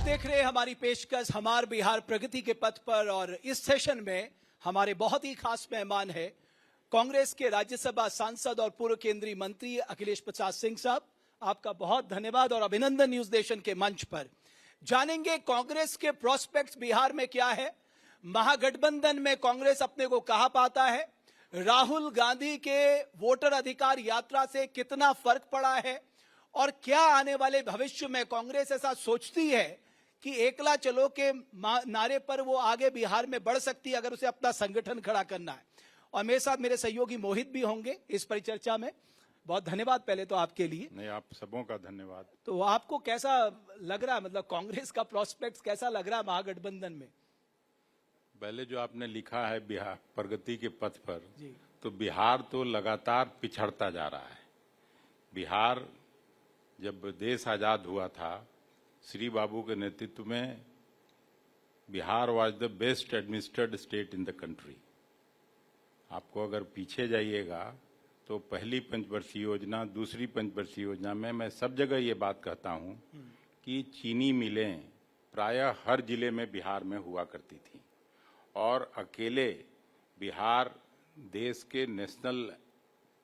देख रहे हैं हमारी पेशकश हमार बिहार प्रगति के पथ पर, और इस सेशन में हमारे बहुत ही खास मेहमान हैं कांग्रेस के राज्यसभा सांसद और पूर्व केंद्रीय मंत्री अखिलेश प्रसाद सिंह साहब। आपका बहुत धन्यवाद और अभिनंदन न्यूज नेशन के मंच पर। जानेंगे कांग्रेस के प्रोस्पेक्ट्स बिहार में क्या है, महागठबंधन में कांग्रेस अपने को कहां पाता है, राहुल गांधी के वोटर अधिकार यात्रा से कितना फर्क पड़ा है, और क्या आने वाले भविष्य में कांग्रेस ऐसा सोचती है कि एकला चलो के नारे पर वो आगे बिहार में बढ़ सकती है अगर उसे अपना संगठन खड़ा करना है। और मेरे साथ मेरे सहयोगी मोहित भी होंगे इस परिचर्चा में। बहुत धन्यवाद पहले तो आपके लिए। नहीं, आप सबों का धन्यवाद। तो आपको कैसा लग रहा है, मतलब कांग्रेस का प्रोस्पेक्ट्स कैसा लग रहा है महागठबंधन में? पहले जो आपने लिखा है बिहार प्रगति के पथ पर जी। तो बिहार तो लगातार पिछड़ता जा रहा है। बिहार जब देश आजाद हुआ था, श्री बाबू के नेतृत्व में Bihar was the best administered state in the country. आपको अगर पीछे जाइएगा तो पहली पंचवर्षीय योजना, दूसरी पंचवर्षीय योजना में मैं सब जगह ये बात कहता हूं कि चीनी मिलें प्रायः हर जिले में बिहार में हुआ करती थी, और अकेले बिहार देश के नेशनल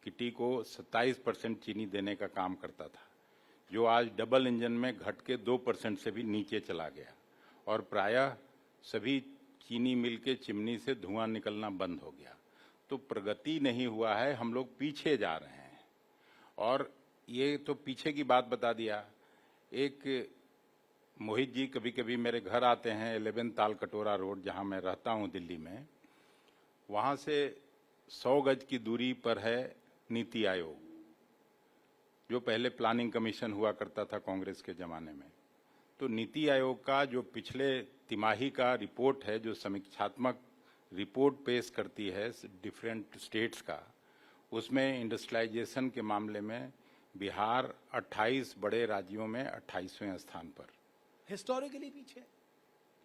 किटी को 27% चीनी देने का काम करता था, जो आज डबल इंजन में घट के 2% से भी नीचे चला गया, और प्रायः सभी चीनी मिल के चिमनी से धुआं निकलना बंद हो गया। तो प्रगति नहीं हुआ है, हम लोग पीछे जा रहे हैं। और ये तो पीछे की बात बता दिया। एक मोहित जी कभी कभी मेरे घर आते हैं 11 ताल कटोरा रोड, जहां मैं रहता हूं दिल्ली में। वहां से 100 गज की दूरी पर है नीति आयोग, जो पहले प्लानिंग कमीशन हुआ करता था कांग्रेस के जमाने में। तो नीति आयोग का जो पिछले तिमाही का रिपोर्ट है, जो समीक्षात्मक रिपोर्ट पेश करती है डिफरेंट स्टेट्स का, उसमें इंडस्ट्रियलाइजेशन के मामले में बिहार 28 बड़े राज्यों में 28वें स्थान पर। हिस्टोरिकली पीछे?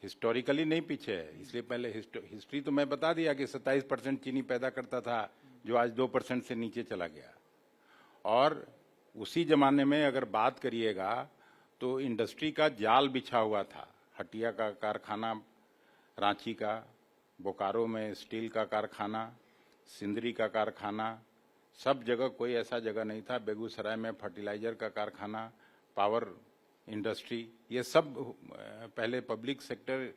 हिस्टोरिकली नहीं पीछे है, इसलिए पहले हिस्ट्री तो मैं बता दिया कि 27% चीनी पैदा करता था, जो आज 2% से नीचे चला गया। और उसी जमाने में अगर बात करिएगा तो इंडस्ट्री का जाल बिछा हुआ था। हटिया का कारखाना, रांची का, बोकारो में स्टील का कारखाना, सिंदरी का कारखाना, सब जगह कोई ऐसा जगह नहीं था। बेगूसराय में फर्टिलाइजर का कारखाना, पावर इंडस्ट्री, ये सब पहले पब्लिक सेक्टर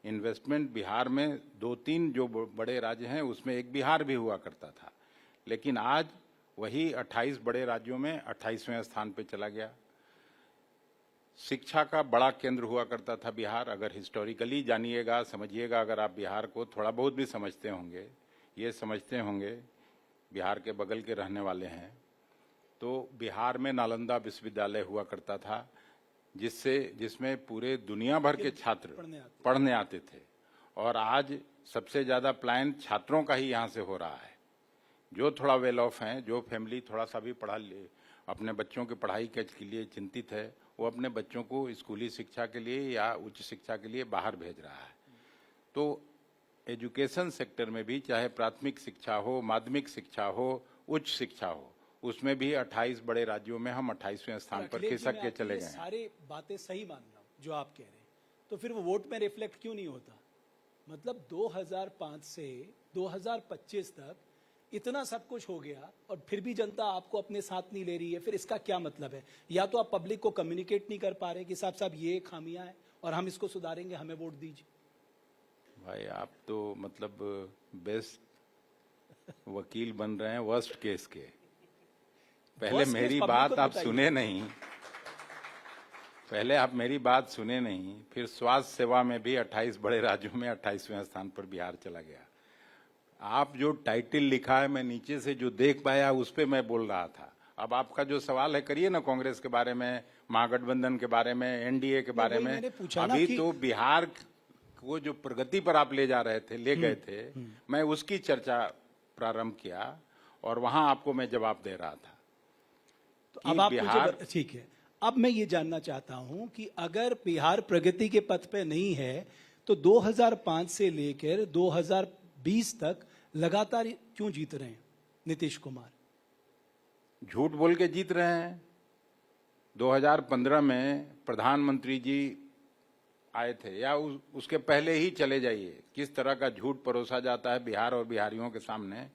इन्वेस्टमेंट बिहार में 2-3 जो बड़े राज्य हैं उसमें एक बिहार भी हुआ करता था। लेकिन आज वही 28 बड़े राज्यों में 28वें स्थान पे चला गया। शिक्षा का बड़ा केंद्र हुआ करता था बिहार। अगर हिस्टोरिकली जानिएगा, समझिएगा, अगर आप बिहार को थोड़ा बहुत भी समझते होंगे, ये समझते होंगे, बिहार के बगल के रहने वाले हैं, तो बिहार में नालंदा विश्वविद्यालय हुआ करता था, जिसमें पूरे दुनिया भर के छात्र पढ़ने आते थे। और आज सबसे ज्यादा पलायन छात्रों का ही यहाँ से हो रहा है। जो थोड़ा वेल ऑफ हैं, जो फैमिली थोड़ा सा भी अपने बच्चों की पढ़ाई के लिए चिंतित है, वो अपने बच्चों को स्कूली शिक्षा के लिए या उच्च शिक्षा के लिए बाहर भेज रहा है। तो एजुकेशन सेक्टर में भी, चाहे प्राथमिक शिक्षा हो, माध्यमिक शिक्षा हो, उच्च शिक्षा हो, उसमें भी 28 बड़े राज्यों में हम 28वें स्थान पर खिसक के चले गए। सारी बातें सही मान रहा हूं जो आप कह रहे हैं, तो फिर वो वोट में रिफ्लेक्ट क्यों नहीं होता? मतलब 2005 से 2025 तक इतना सब कुछ हो गया और फिर भी जनता आपको अपने साथ नहीं ले रही है। फिर इसका क्या मतलब है? या तो आप पब्लिक को कम्युनिकेट नहीं कर पा रहे कि साहब ये खामियां हैं और हम इसको सुधारेंगे, हमें वोट दीजिए। भाई आप तो मतलब बेस्ट वकील बन रहे हैं वर्स्ट केस के। पहले मेरी बात आप सुने नहीं, पहले आप मेरी बात सुने नहीं, फिर स्वास्थ्य सेवा में भी 28 बड़े राज्यों में 28वें स्थान पर बिहार चला गया। आप जो टाइटल लिखा है, मैं नीचे से जो देख पाया उस पे मैं बोल रहा था। अब आपका जो सवाल है करिए ना कांग्रेस के बारे में, महागठबंधन के बारे में, एनडीए के बारे में। अभी तो बिहार को जो प्रगति पर आप ले जा रहे थे, ले गए थे, मैं उसकी चर्चा प्रारंभ किया और वहां आपको मैं जवाब दे रहा था। तो अब आप बिहार, ठीक है, अब मैं ये जानना चाहता हूं कि अगर बिहार प्रगति के पथ पे नहीं है तो 2005 से लेकर 2020 तक लगातार क्यों जीत रहे हैं नीतीश कुमार? झूठ बोल के जीत रहे हैं। 2015 में प्रधानमंत्री जी आए थे या उसके पहले ही चले जाइए, किस तरह का झूठ परोसा जाता है बिहार और बिहारियों के सामने।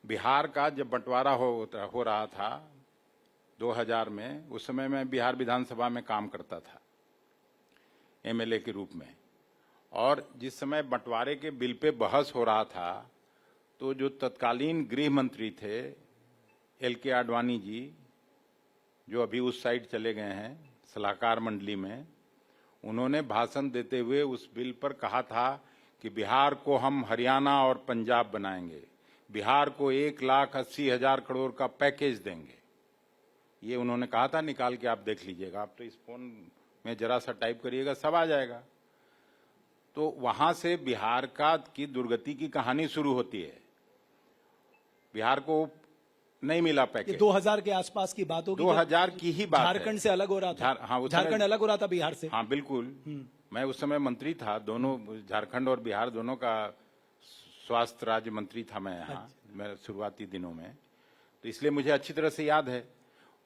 बिहार का जब बंटवारा हो रहा था 2000 में, उस समय मैं बिहार विधानसभा में काम करता था एमएलए के रूप में, और जिस समय बंटवारे के बिल पे बहस हो रहा था तो जो तत्कालीन गृह मंत्री थे एल.के. आडवाणी जी, जो अभी उस साइड चले गए हैं सलाहकार मंडली में, उन्होंने भाषण देते हुए उस बिल पर कहा था कि बिहार को हम हरियाणा और पंजाब बनाएंगे, बिहार को 1,80,000 करोड़ का पैकेज देंगे। ये उन्होंने कहा था, निकाल के आप देख लीजिएगा, आप तो इस फोन में जरा सा टाइप करिएगा सब आ जाएगा। तो वहां से बिहार की दुर्गति की कहानी शुरू होती है। बिहार को नहीं मिला पैकेज। 2000 के आसपास की बात होगी। 2000 की ही बात है। झारखंड से अलग हो रहा था। हाँ, झारखंड अलग हो रहा था बिहार से। हाँ बिल्कुल। मैं उस समय मंत्री था, दोनों झारखंड और बिहार दोनों का स्वास्थ्य राज्य मंत्री था मैं यहाँ, मैं शुरुआती दिनों में, तो इसलिए मुझे अच्छी तरह से याद है।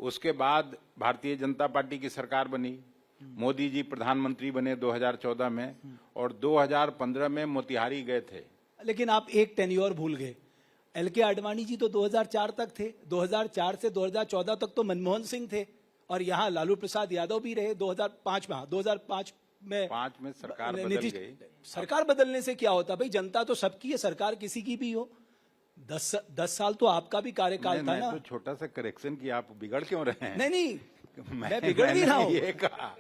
उसके बाद भारतीय जनता पार्टी की सरकार बनी, मोदी जी प्रधानमंत्री बने 2014 में, और 2015 में मोतिहारी गए थे। लेकिन आप एक टेन्योर भूल गए, एल.के. आडवाणी जी तो 2004 तक थे, 2004 से 2014 तक तो मनमोहन सिंह थे, और यहाँ लालू प्रसाद यादव भी रहे 2005 में। 2005 में सरकार बदल गई। सरकार बदलने से क्या होता भाई, जनता तो सबकी है, सरकार किसी की भी हो। 10 साल तो आपका भी कार्यकाल था ना। तो छोटा सा करेक्शन कि आप बिगड़ क्यों रहे हैं? नहीं, मैं बिगड़ नहीं रहा हूँ। ये कहा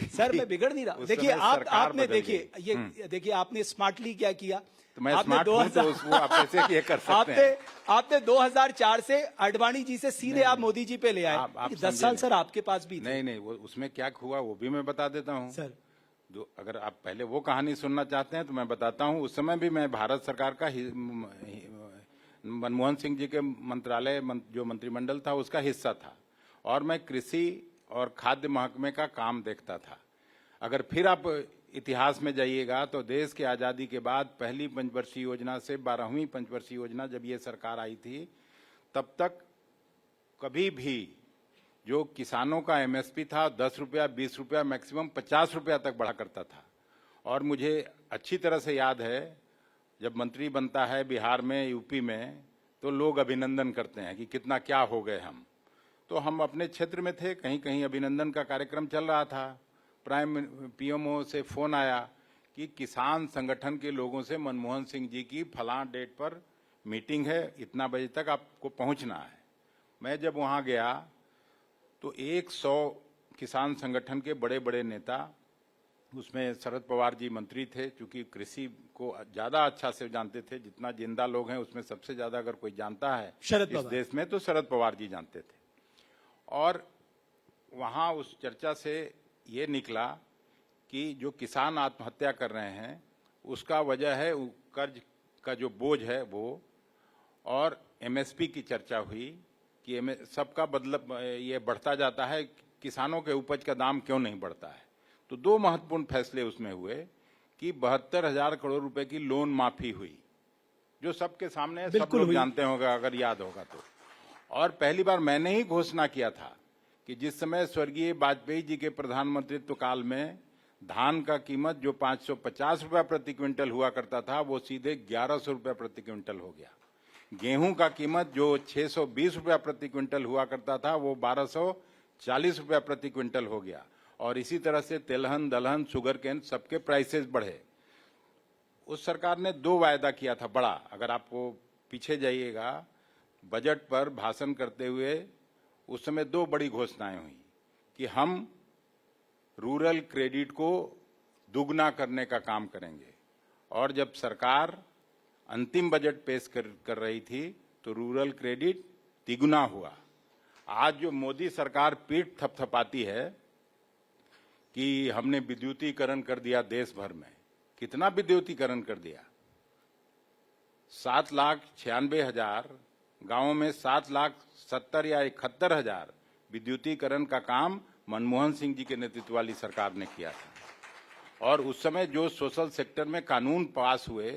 सर, मैं बिगड़ नहीं रहा। देखिए आपने देखिए आपने स्मार्टली क्या किया। तो मैं स्मार्ट हूं तो उसको आप ऐसे ये कर सकते हैं। आपने 2004 से आडवाणी जी से सीधे आप मोदी जी पे ले आए। 10 साल सर आपके पास भी थे। नहीं, वो उसमें क्या हुआ वो भी मैं बता देता हूँ सर। अगर आप पहले वो कहानी सुनना चाहते हैं तो मैं बताता हूँ। उस समय भी मैं भारत सरकार का मनमोहन सिंह जी के मंत्रालय जो मंत्रिमंडल था उसका हिस्सा था, और मैं कृषि और खाद्य महकमे का काम देखता था। अगर फिर आप इतिहास में जाइएगा तो देश की आज़ादी के बाद पहली पंचवर्षीय योजना से 12वीं पंचवर्षीय योजना जब ये सरकार आई थी, तब तक कभी भी जो किसानों का एमएसपी था 10 रुपया, 20 रुपया, मैक्सिमम 50 रुपया तक बढ़ा करता था। और मुझे अच्छी तरह से याद है जब मंत्री बनता है बिहार में, यूपी में, तो लोग अभिनंदन करते हैं कि कितना क्या हो गए हम। तो हम अपने क्षेत्र में थे, कहीं कहीं अभिनंदन का कार्यक्रम चल रहा था, पीएमओ से फोन आया कि किसान संगठन के लोगों से मनमोहन सिंह जी की फलां डेट पर मीटिंग है, इतना बजे तक आपको पहुंचना है। मैं जब वहां गया तो 100 किसान संगठन के बड़े बड़े नेता, उसमें शरद पवार जी मंत्री थे, चूंकि कृषि को ज्यादा अच्छा से जानते थे, जितना जिंदा लोग हैं उसमें सबसे ज्यादा अगर कोई जानता है इस देश में तो शरद पवार जी जानते थे। और वहां उस चर्चा से ये निकला कि जो किसान आत्महत्या कर रहे हैं उसका वजह है कर्ज का जो बोझ है वो, और एमएसपी की चर्चा हुई कि सबका बदलाव ये बढ़ता जाता है, किसानों के उपज का दाम क्यों नहीं बढ़ता है। तो 2 महत्वपूर्ण फैसले उसमें हुए कि 72,000 करोड़ रुपए की लोन माफी हुई, जो सबके सामने सब लोग जानते होंगे अगर याद होगा तो। और पहली बार मैंने ही घोषणा किया था कि जिस समय स्वर्गीय वाजपेयी जी के प्रधानमंत्रित्व काल में धान का कीमत जो 550 रुपया प्रति क्विंटल हुआ करता था वो सीधे 1100 रुपया प्रति क्विंटल हो गया। गेहूं का कीमत जो 620 रुपया प्रति क्विंटल हुआ करता था वो 1240 रुपया प्रति क्विंटल हो गया। और इसी तरह से तिलहन, दलहन, शुगर केन सबके प्राइसेस बढ़े। उस सरकार ने 2 वायदा किया था बड़ा, अगर आपको पीछे जाइएगा बजट पर भाषण करते हुए उस समय 2 बड़ी घोषणाएं हुई कि हम रूरल क्रेडिट को दुगना करने का काम करेंगे। और जब सरकार अंतिम बजट पेश कर रही थी तो रूरल क्रेडिट तिगुना हुआ। आज जो मोदी सरकार पीठ थपथपाती है कि हमने विद्युतीकरण कर दिया देश भर में, कितना विद्युतीकरण कर दिया? 7,96,000 गांवों में 7,70,000 या 71,000 विद्युतीकरण का काम मनमोहन सिंह जी के नेतृत्व वाली सरकार ने किया था। और उस समय जो सोशल सेक्टर में कानून पास हुए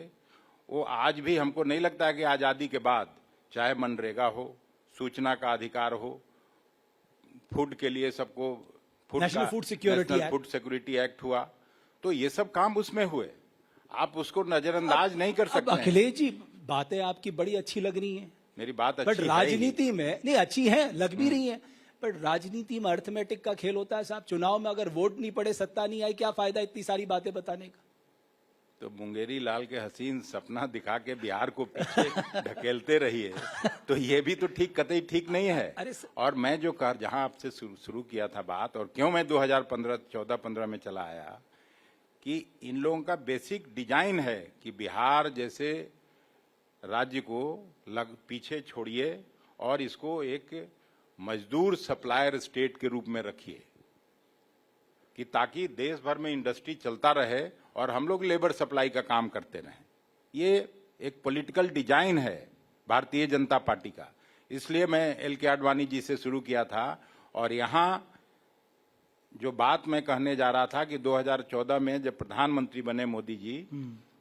वो आज भी हमको नहीं लगता है कि आजादी के बाद, चाहे मनरेगा हो, सूचना का अधिकार हो, फूड के लिए सबको नेशनल फूड सिक्योरिटी एक्ट हुआ, तो ये सब काम उसमें हुए, आप उसको नजरअंदाज नहीं कर अब सकते हैं। अखिलेश जी, बातें आपकी बड़ी अच्छी लग रही हैं, मेरी बात बट अच्छी है ही। राजनीति में नहीं अच्छी है, लग भी रही है, बट राजनीति में अर्थमेटिक का खेल होता है साहब। चुनाव में अगर वोट नहीं पड़े, सत्ता नहीं आई, क्या फायदा इतनी सारी बातें बताने का। तो मुंगेरी लाल के हसीन सपना दिखा के बिहार को पीछे ढकेलते रहिए, तो ये भी तो कतई ठीक नहीं है। अरे और मैं जो जहां आपसे शुरू किया था बात, और क्यों मैं 2014-15 में चला आया, कि इन लोगों का बेसिक डिजाइन है कि बिहार जैसे राज्य को पीछे छोड़िए और इसको एक मजदूर सप्लायर स्टेट के रूप में रखिए, कि ताकि देश भर में इंडस्ट्री चलता रहे और हम लोग लेबर सप्लाई का काम करते रहें। ये एक पॉलिटिकल डिजाइन है भारतीय जनता पार्टी का। इसलिए मैं एल.के. आडवाणी जी से शुरू किया था, और यहां जो बात मैं कहने जा रहा था कि 2014 में जब प्रधानमंत्री बने मोदी जी,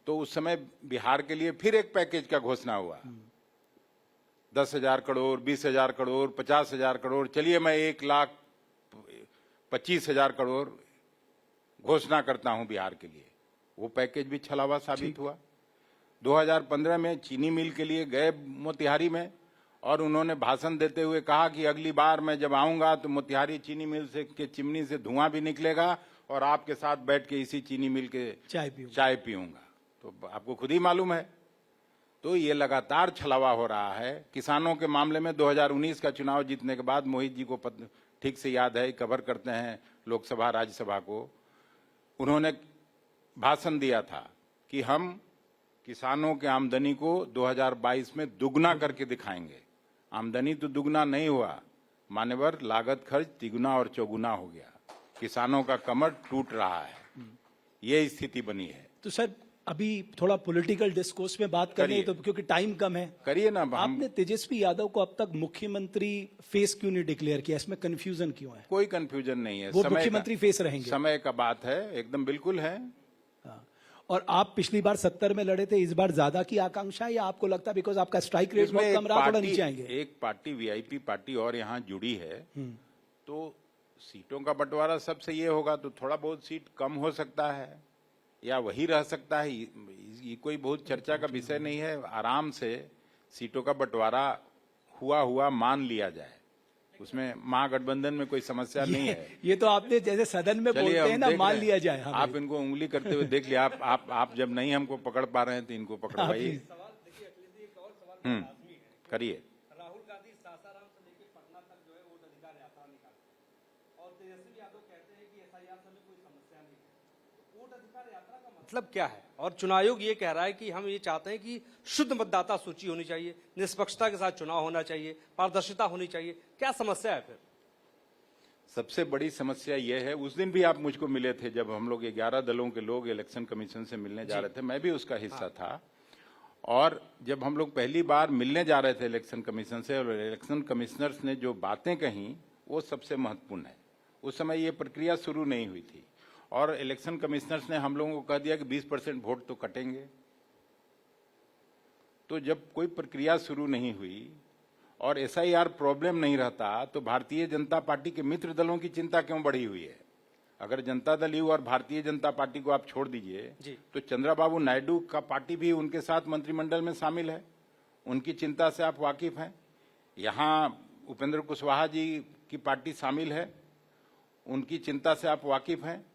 तो उस समय बिहार के लिए फिर एक पैकेज का घोषणा हुआ। 10,000 करोड़, 20,000 करोड़, 50,000 करोड़, चलिए मैं 1,25,000 करोड़ घोषणा करता हूं बिहार के लिए। वो पैकेज भी छलावा साबित हुआ। 2015 में चीनी मिल के लिए गए मोतिहारी में, और उन्होंने भाषण देते हुए कहा कि अगली बार मैं जब आऊंगा तो मोतिहारी चीनी मिल से के चिमनी से धुआं भी निकलेगा और आपके साथ बैठ के इसी चीनी मिल के चाय पीऊंगा। तो आपको खुद ही मालूम है। तो ये लगातार छलावा हो रहा है। किसानों के मामले में 2019 का चुनाव जीतने के बाद, मोहित जी को ठीक से याद है, कवर करते हैं लोकसभा राज्यसभा को, उन्होंने भाषण दिया था कि हम किसानों के आमदनी को 2022 में दुगना करके दिखाएंगे। आमदनी तो दुगना नहीं हुआ, मान्यवर, लागत खर्च तिगुना और चौगुना हो गया। किसानों का कमर टूट रहा है, ये स्थिति बनी है। तो सर, अभी थोड़ा पॉलिटिकल डिस्कोर्स में बात करनी है, तो क्योंकि टाइम कम है, करिए ना। आपने तेजस्वी यादव को अब तक मुख्यमंत्री फेस क्यों नहीं डिक्लेयर किया? इसमें कंफ्यूजन क्यों है? कोई कंफ्यूजन नहीं है, वो मुख्यमंत्री फेस रहेंगे, समय का बात है, एकदम बिल्कुल है। और आप पिछली बार 70 में लड़े थे, इस बार ज्यादा की आकांक्षा है, या आपको लगता है बिकॉज आपका स्ट्राइक रेट बहुत कम रहा, थोड़ा नीचे आएंगे? एक पार्टी वीआईपी पार्टी और यहाँ जुड़ी है, तो सीटों का बंटवारा सबसे ये होगा तो थोड़ा बहुत सीट कम हो सकता है या वही रह सकता है। ये कोई बहुत चर्चा का विषय नहीं है। आराम से सीटों का बंटवारा हुआ मान लिया जाए, उसमें महागठबंधन में कोई समस्या नहीं है। ये तो आपने जैसे सदन में बोलते हैं ना, मान लिया जाए। हाँ, आप इनको उंगली करते हुए देख लिया। आप जब नहीं हमको पकड़ पा रहे हैं तो इनको पकड़वाइए। करिए। राहुल गांधी सासाराम से लेकर पटना तक जो है वोट अधिकार यात्रा निकाली, और तेजस्वी यादव कहते हैं कि एसआईआर से हमें कोई समस्या नहीं है। वोट अधिकार यात्रा का मतलब क्या है? और चुनाव आयोग ये कह रहा है कि हम ये चाहते हैं कि शुद्ध मतदाता सूची होनी चाहिए, निष्पक्षता के साथ चुनाव होना चाहिए, पारदर्शिता होनी चाहिए। क्या समस्या है फिर? सबसे बड़ी समस्या यह है, उस दिन भी आप मुझको मिले थे जब हम लोग 11 दलों के लोग इलेक्शन कमीशन से मिलने जा रहे थे, मैं भी उसका हिस्सा था। और जब हम लोग पहली बार मिलने जा रहे थे इलेक्शन कमीशन से, और इलेक्शन कमिश्नर्स ने जो बातें कही वो सबसे महत्वपूर्ण है। उस समय ये प्रक्रिया शुरू नहीं हुई थी, और इलेक्शन कमिश्नर्स ने हम लोगों को कह दिया कि 20% वोट तो कटेंगे। तो जब कोई प्रक्रिया शुरू नहीं हुई और एसआईआर प्रॉब्लम नहीं रहता, तो भारतीय जनता पार्टी के मित्र दलों की चिंता क्यों बढ़ी हुई है? अगर जनता दल यू और भारतीय जनता पार्टी को आप छोड़ दीजिए, तो चंद्रबाबू नायडू का पार्टी भी उनके साथ मंत्रिमंडल में शामिल है, उनकी चिंता से आप वाकिफ हैं। यहाँ उपेंद्र कुशवाहा जी की पार्टी शामिल है, उनकी चिंता से आप वाकिफ हैं।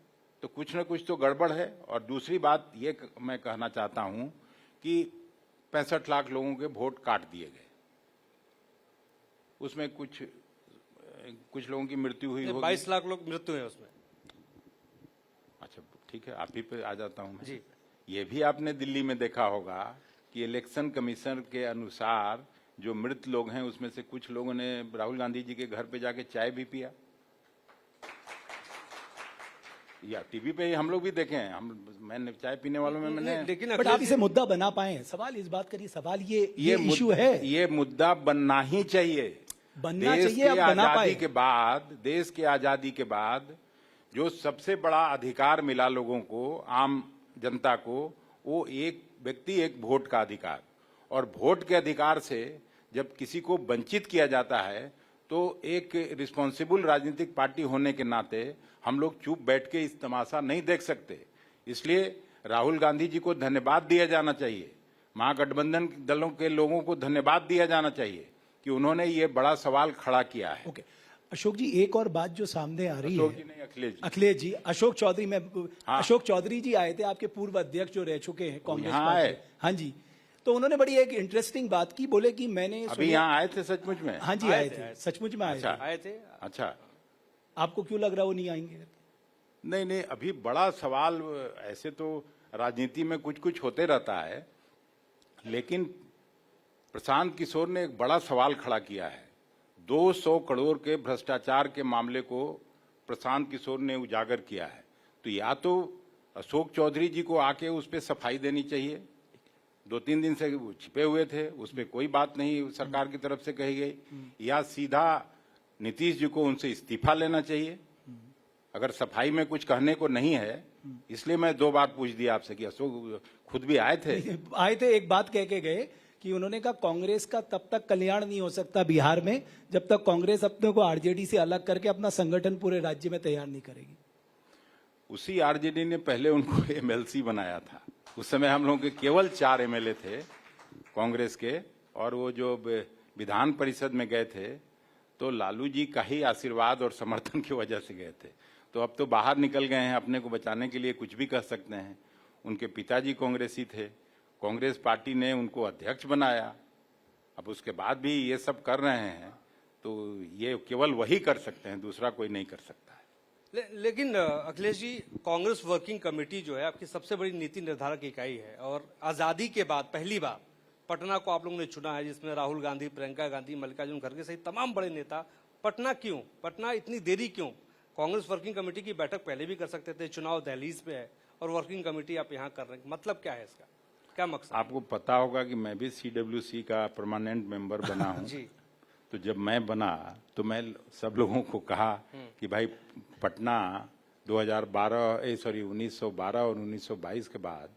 तो कुछ न कुछ तो गड़बड़ है। और दूसरी बात ये मैं कहना चाहता हूं कि 65 लाख लोगों के वोट काट दिए गए, उसमें कुछ लोगों की मृत्यु हुई होगी। 22 लाख लोग मृत्यु है उसमें। अच्छा ठीक है, आप ही पे आ जाता हूं मैं। जी, ये भी आपने दिल्ली में देखा होगा कि इलेक्शन कमीशन के अनुसार जो मृत लोग हैं उसमें से कुछ लोगों ने राहुल गांधी जी के घर पे जाके चाय भी पिया, या टीवी पे हम लोग भी देखे हैं। मैंने चाय पीने वालों में मैंने, लेकिन बट आप इसे मुद्दा बना पाए? सवाल इस बात करिए, सवाल ये इशू है, ये मुद्दा बनना ही चाहिए। बनना चाहिए। अब बना पाए? देश के आजादी के बाद जो सबसे बड़ा अधिकार मिला लोगों को, आम जनता को, वो एक व्यक्ति एक वोट का अधिकार। और वोट के अधिकार से जब किसी को वंचित किया जाता है, तो एक रिस्पॉन्सिबल राजनीतिक पार्टी होने के नाते हम लोग चुप बैठ के इस तमाशा नहीं देख सकते। इसलिए राहुल गांधी जी को धन्यवाद दिया जाना चाहिए, महागठबंधन दलों के लोगों को धन्यवाद दिया जाना चाहिए कि उन्होंने ये बड़ा सवाल खड़ा किया है। ओके अशोक जी, एक और बात जो सामने आ रही अशोक है, जी नहीं, अखिलेश जी। अखिलेश जी, अशोक चौधरी में हाँ। अशोक चौधरी जी आए थे, आपके पूर्व अध्यक्ष जो रह चुके हैं कांग्रेस यहाँ पार्टी। आए? हाँ जी, तो उन्होंने बड़ी एक इंटरेस्टिंग बात की, बोले कि मैंने अभी यहाँ आए थे सचमुच में? हाँ जी आए थे, सचमुच में आए अच्छा। थे। आए थे। अच्छा, आपको क्यों लग रहा वो नहीं आएंगे? नहीं नहीं, अभी बड़ा सवाल, ऐसे तो राजनीति में कुछ कुछ होते रहता है, लेकिन प्रशांत किशोर ने एक बड़ा सवाल खड़ा किया है। 200 करोड़ के भ्रष्टाचार के मामले को प्रशांत किशोर ने उजागर किया है, तो या तो अशोक चौधरी जी को आके उस पर सफाई देनी चाहिए। 2-3 दिन से वो छिपे हुए थे, उस पर कोई बात नहीं सरकार की तरफ से कही गई, या सीधा नीतीश जी को उनसे इस्तीफा लेना चाहिए अगर सफाई में कुछ कहने को नहीं है। इसलिए मैं 2 बार पूछ दिया आपसे कि अशोक खुद भी आए थे। आए थे, एक बात कह के गए कि उन्होंने कहा कांग्रेस का तब तक कल्याण नहीं हो सकता बिहार में जब तक कांग्रेस अपने को आरजेडी से अलग करके अपना संगठन पूरे राज्य में तैयार नहीं करेगी। उसी आरजेडी ने पहले उनको एमएलसी बनाया था। उस समय हम लोगों के केवल 4 एमएलए थे कांग्रेस के, और वो जो विधान परिषद में गए थे तो लालू जी का ही आशीर्वाद और समर्थन की वजह से गए थे। तो अब तो बाहर निकल गए हैं, अपने को बचाने के लिए कुछ भी कर सकते हैं। उनके पिताजी कांग्रेसी थे, कांग्रेस पार्टी ने उनको अध्यक्ष बनाया, अब उसके बाद भी ये सब कर रहे हैं, तो ये केवल वही कर सकते हैं, दूसरा कोई नहीं कर सकता है। लेकिन अखिलेश जी, कांग्रेस वर्किंग कमेटी जो है आपकी सबसे बड़ी नीति निर्धारक इकाई है, और आजादी के बाद पहली बार पटना को आप लोगों ने चुना है, जिसमें राहुल गांधी, प्रियंका गांधी, मल्लिकार्जुन खड़गे सहित तमाम बड़े नेता। पटना क्यों? पटना इतनी देरी क्यों? कांग्रेस वर्किंग कमेटी की बैठक पहले भी कर सकते थे, चुनाव दहलीज पे है और वर्किंग कमेटी आप यहाँ कर रहे हैं, मतलब क्या है इसका, क्या मकसद? आपको पता होगा कि मैं भी CWC का परमानेंट मेंबर बना हूँ। जी। तो जब मैं बना तो मैं सब लोगों को कहा कि भाई पटना 1912 और 1922 के बाद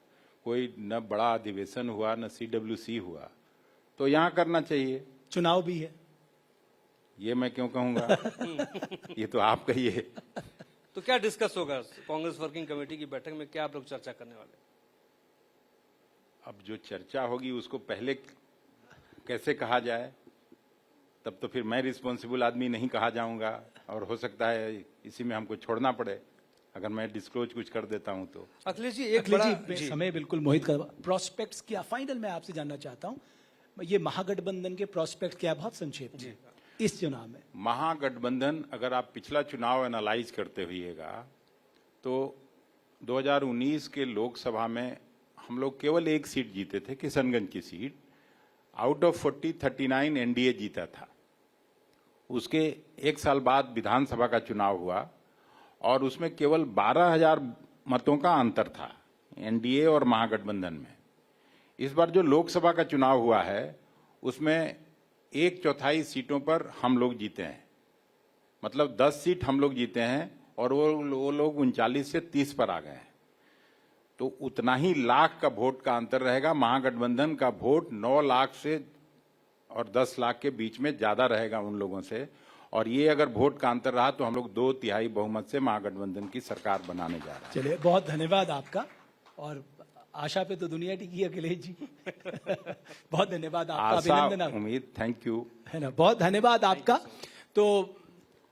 कोई न बड़ा अधिवेशन हुआ न CWC हुआ, तो यहाँ करना चाहिए। चुनाव भी है, ये मैं क्यों कहूंगा? ये तो आप कहिए। तो क्या डिस्कस होगा कांग्रेस वर्किंग कमेटी की बैठक में, क्या आप लोग चर्चा करने वाले? अब जो चर्चा होगी उसको पहले कैसे कहा जाए, तब तो फिर मैं रिस्पॉन्सिबल आदमी नहीं कहा जाऊंगा, और हो सकता है इसी में हमको छोड़ना पड़े अगर मैं डिस्क्लोज कुछ कर देता हूं तो। अखिलेश जी, एक अखिलेश बड़ा जी, समय बिल्कुल मोहित कर, प्रोस्पेक्ट्स क्या फाइनल में आपसे जानना चाहता हूँ, ये महागठबंधन के प्रोस्पेक्ट क्या, बहुत संक्षेप में इस चुनाव में? महागठबंधन, अगर आप पिछला चुनाव एनालाइज करते हुईएगा तो 2019 के लोकसभा में हम लोग केवल 1 सीट जीते थे, किशनगंज की सीट। आउट ऑफ 40 39 एनडीए जीता था। उसके 1 साल बाद विधानसभा का चुनाव हुआ और उसमें केवल 12,000 मतों का अंतर था एनडीए और महागठबंधन में। इस बार जो लोकसभा का चुनाव हुआ है उसमें 1/4 सीटों पर हम लोग जीते हैं, मतलब 10 सीट हम लोग जीते हैं और वो लोग 39 से 30 पर आ गए हैं। तो उतना ही लाख का वोट का अंतर रहेगा। महागठबंधन का वोट 9 लाख से और 10 लाख के बीच में ज्यादा रहेगा उन लोगों से, और ये अगर वोट का अंतर रहा तो हम लोग 2/3 बहुमत से महागठबंधन की सरकार बनाने जा रहे हैं। चलिए, बहुत धन्यवाद आपका, और आशा पे तो दुनिया टिकी है अखिलेश जी। बहुत धन्यवाद आपका, अभिनंदन, उम्मीद, थैंक यू, है ना, बहुत धन्यवाद आपका। तो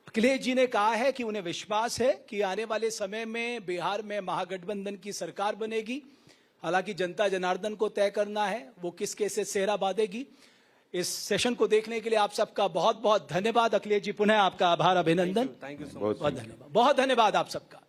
अखिलेश जी ने कहा है कि उन्हें विश्वास है कि आने वाले समय में बिहार में महागठबंधन की सरकार बनेगी। हालांकि जनता जनार्दन को तय करना है वो किस कैसे सेहरा बांधेगी। इस सेशन को देखने के लिए आप सबका बहुत बहुत धन्यवाद। अखिलेश जी, पुनः आपका आभार, अभिनंदन, थैंक यू सो मच। बहुत बहुत धन्यवाद, बहुत धन्यवाद आप सबका।